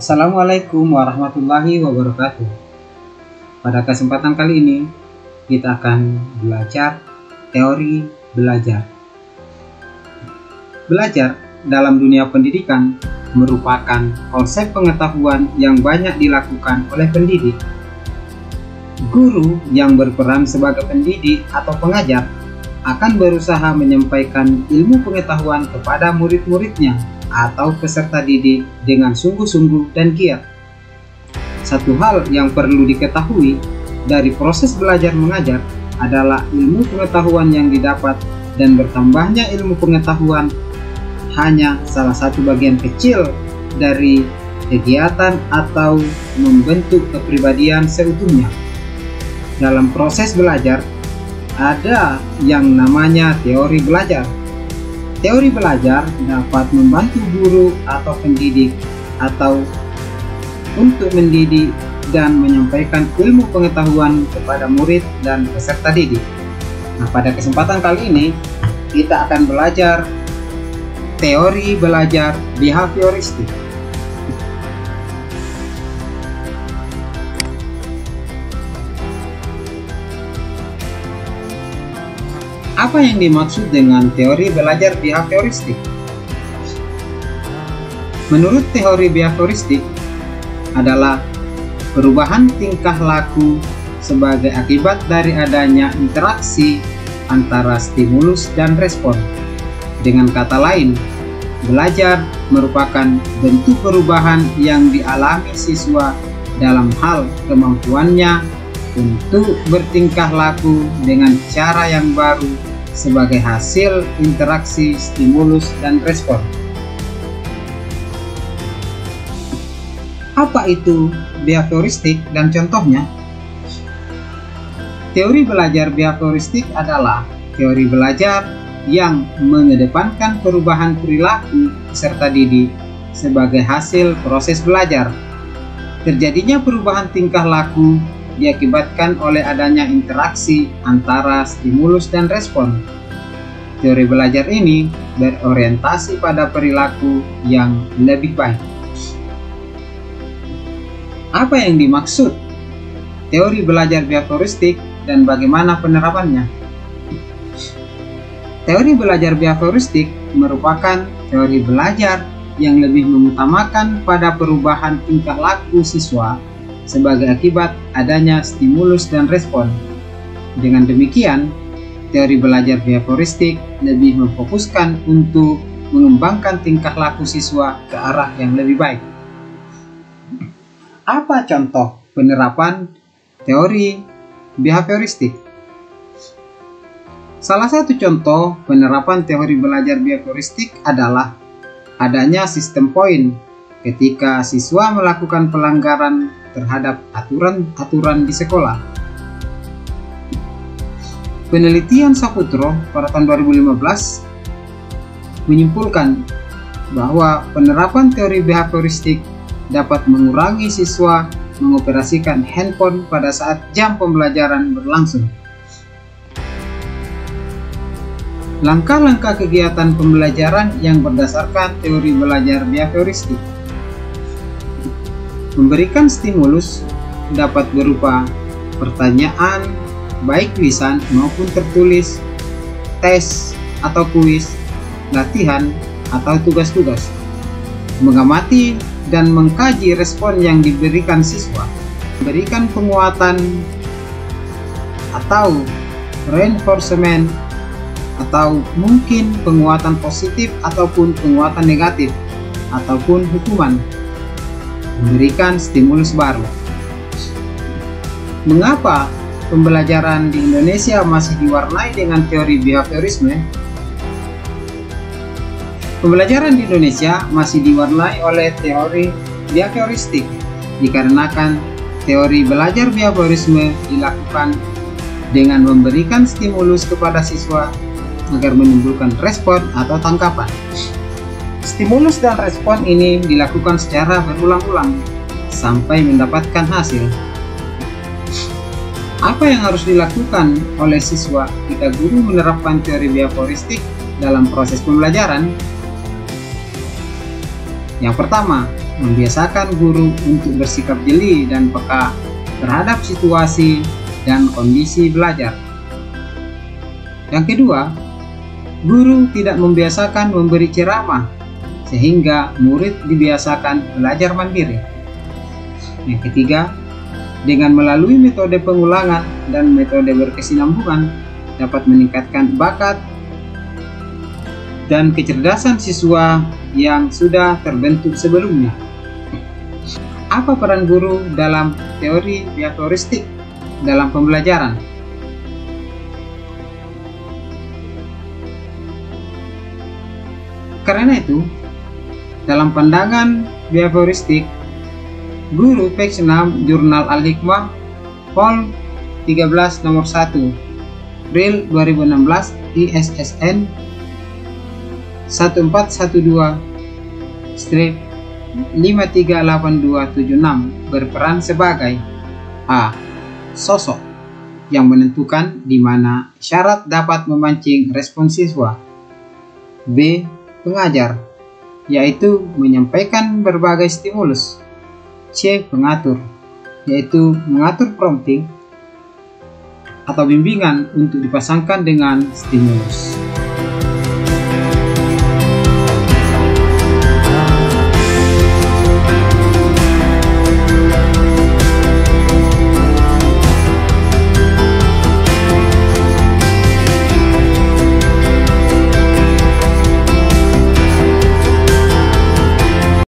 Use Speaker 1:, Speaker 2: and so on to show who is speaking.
Speaker 1: Assalamualaikum warahmatullahi wabarakatuh. Pada kesempatan kali ini kita akan belajar teori belajar. Belajar dalam dunia pendidikan merupakan konsep pengetahuan yang banyak dilakukan oleh pendidik. Guru yang berperan sebagai pendidik atau pengajar akan berusaha menyampaikan ilmu pengetahuan kepada murid-muridnya atau peserta didik dengan sungguh-sungguh dan giat. Satu hal yang perlu diketahui dari proses belajar mengajar adalah ilmu pengetahuan yang didapat, dan bertambahnya ilmu pengetahuan hanya salah satu bagian kecil dari kegiatan atau membentuk kepribadian seutuhnya. Dalam proses belajar ada yang namanya teori belajar. Teori belajar dapat membantu guru atau pendidik atau untuk mendidik dan menyampaikan ilmu pengetahuan kepada murid dan peserta didik. Nah, pada kesempatan kali ini kita akan belajar teori belajar behavioristik. Apa yang dimaksud dengan teori belajar behavioristik? Menurut teori behavioristik adalah perubahan tingkah laku sebagai akibat dari adanya interaksi antara stimulus dan respon. Dengan kata lain, belajar merupakan bentuk perubahan yang dialami siswa dalam hal kemampuannya untuk bertingkah laku dengan cara yang baru sebagai hasil interaksi stimulus dan respon. Apa itu behavioristik dan contohnya? Teori belajar behavioristik adalah teori belajar yang mengedepankan perubahan perilaku peserta didik sebagai hasil proses belajar. Terjadinya perubahan tingkah laku diakibatkan oleh adanya interaksi antara stimulus dan respon. Teori belajar ini berorientasi pada perilaku yang lebih baik. Apa yang dimaksud teori belajar behavioristik dan bagaimana penerapannya? Teori belajar behavioristik merupakan teori belajar yang lebih mengutamakan pada perubahan tingkah laku siswa sebagai akibat adanya stimulus dan respon. Dengan demikian, teori belajar behavioristik lebih memfokuskan untuk mengembangkan tingkah laku siswa ke arah yang lebih baik. Apa contoh penerapan teori behavioristik? Salah satu contoh penerapan teori belajar behavioristik adalah adanya sistem poin ketika siswa melakukan pelanggaran terhadap aturan-aturan di sekolah. Penelitian Saputro pada tahun 2015 menyimpulkan bahwa penerapan teori behavioristik dapat mengurangi siswa mengoperasikan handphone pada saat jam pembelajaran berlangsung. Langkah-langkah kegiatan pembelajaran yang berdasarkan teori belajar behavioristik. Memberikan stimulus dapat berupa pertanyaan, baik lisan maupun tertulis, tes atau kuis, latihan atau tugas-tugas. Mengamati dan mengkaji respon yang diberikan siswa. Memberikan penguatan atau reinforcement, atau mungkin penguatan positif ataupun penguatan negatif, ataupun hukuman. Memberikan stimulus baru. Mengapa pembelajaran di Indonesia masih diwarnai dengan teori behaviorisme? Pembelajaran di Indonesia masih diwarnai oleh teori behavioristik dikarenakan teori belajar behaviorisme dilakukan dengan memberikan stimulus kepada siswa agar menimbulkan respon atau tangkapan. Stimulus dan respon ini dilakukan secara berulang-ulang sampai mendapatkan hasil. Apa yang harus dilakukan oleh siswa jika guru menerapkan teori behavioristik dalam proses pembelajaran? Yang pertama, membiasakan guru untuk bersikap jeli dan peka terhadap situasi dan kondisi belajar. Yang kedua, guru tidak membiasakan memberi ceramah sehingga murid dibiasakan belajar mandiri. Yang ketiga, dengan melalui metode pengulangan dan metode berkesinambungan dapat meningkatkan bakat dan kecerdasan siswa yang sudah terbentuk sebelumnya. Apa peran guru dalam teori behavioristik dalam pembelajaran? Karena itu, dalam pandangan behavioristik, guru page 6 Jurnal Al-Hikmah Vol 13 nomor 1 April 2016 ISSN 1472-538276 berperan sebagai A. Sosok yang menentukan di mana syarat dapat memancing respon siswa. B. Pengajar, yaitu menyampaikan berbagai stimulus. C. Pengatur, yaitu mengatur prompting atau bimbingan untuk dipasangkan dengan stimulus.